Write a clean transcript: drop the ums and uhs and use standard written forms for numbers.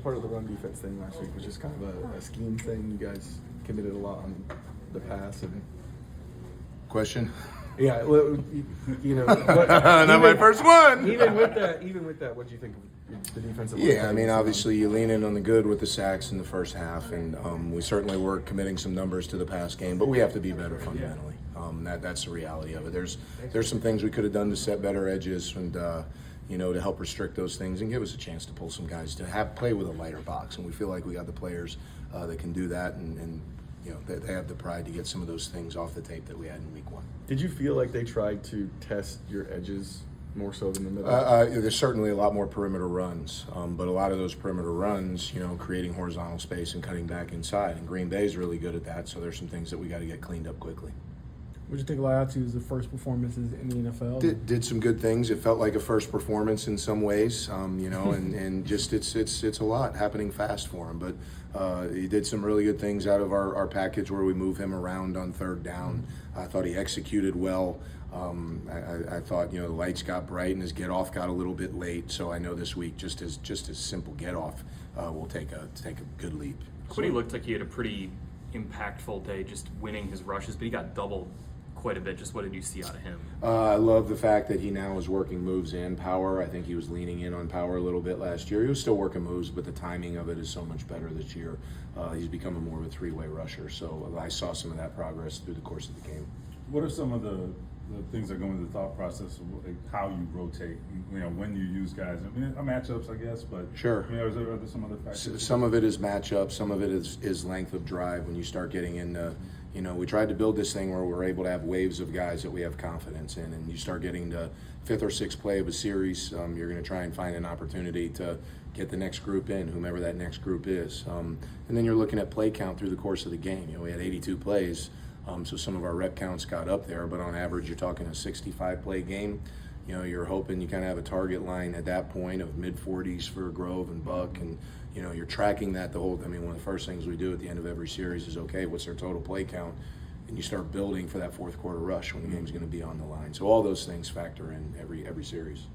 part of the run defense thing last week was just kind of a scheme thing. You guys committed a lot on the pass and Question? yeah, well, you know, Not my first one. Even with that, what do you think of the defensive? Yeah, I mean, obviously you lean in on the good with the sacks in the first half, and we certainly were committing some numbers to the pass game, but we have to be better fundamentally. That's the reality of it. There's some things we could have done to set better edges and to help restrict those things and give us a chance to pull some guys to play with a lighter box, and we feel like we got the players that can do that, and they have the pride to get some of those things off the tape that we had in week 1. Did you feel like they tried to test your edges more so than the middle? There's certainly a lot more perimeter runs, but a lot of those perimeter runs, creating horizontal space and cutting back inside. And Green Bay is really good at that, so there's some things that we got to get cleaned up quickly. What do you think Laiatu's the first performances in the NFL? Did some good things. It felt like a first performance in some ways, and just it's a lot happening fast for him. But he did some really good things out of our package where we move him around on third down. I thought he executed well. I thought the lights got bright and his get off got a little bit late. So I know this week just as simple get off will take a good leap. Kwity looked like he had a pretty impactful day, just winning his rushes, but he got doubled quite a bit. Just what did you see out of him? I love the fact that he now is working moves and power. I think he was leaning in on power a little bit last year. He was still working moves, but the timing of it is so much better this year. He's becoming more of a three-way rusher. So I saw some of that progress through the course of the game. What are some of the things that go into the thought process of how you rotate, when you use guys? I mean, matchups, I guess, but sure. Are there some other factors? Some of it is matchup. Some of it is length of drive. When you start getting into, we tried to build this thing where we're able to have waves of guys that we have confidence in, and you start getting to 5th or 6th play of a series, you're going to try and find an opportunity to get the next group in, whomever that next group is. And then you're looking at play count through the course of the game. We had 82 plays. So some of our rep counts got up there, but on average, you're talking a 65-play game. You're hoping you kind of have a target line at that point of mid-40s for Grove and Buck, and you're tracking that the whole. I mean, one of the first things we do at the end of every series is, okay, what's their total play count, and you start building for that fourth quarter rush when the game's going to be on the line. So all those things factor in every series.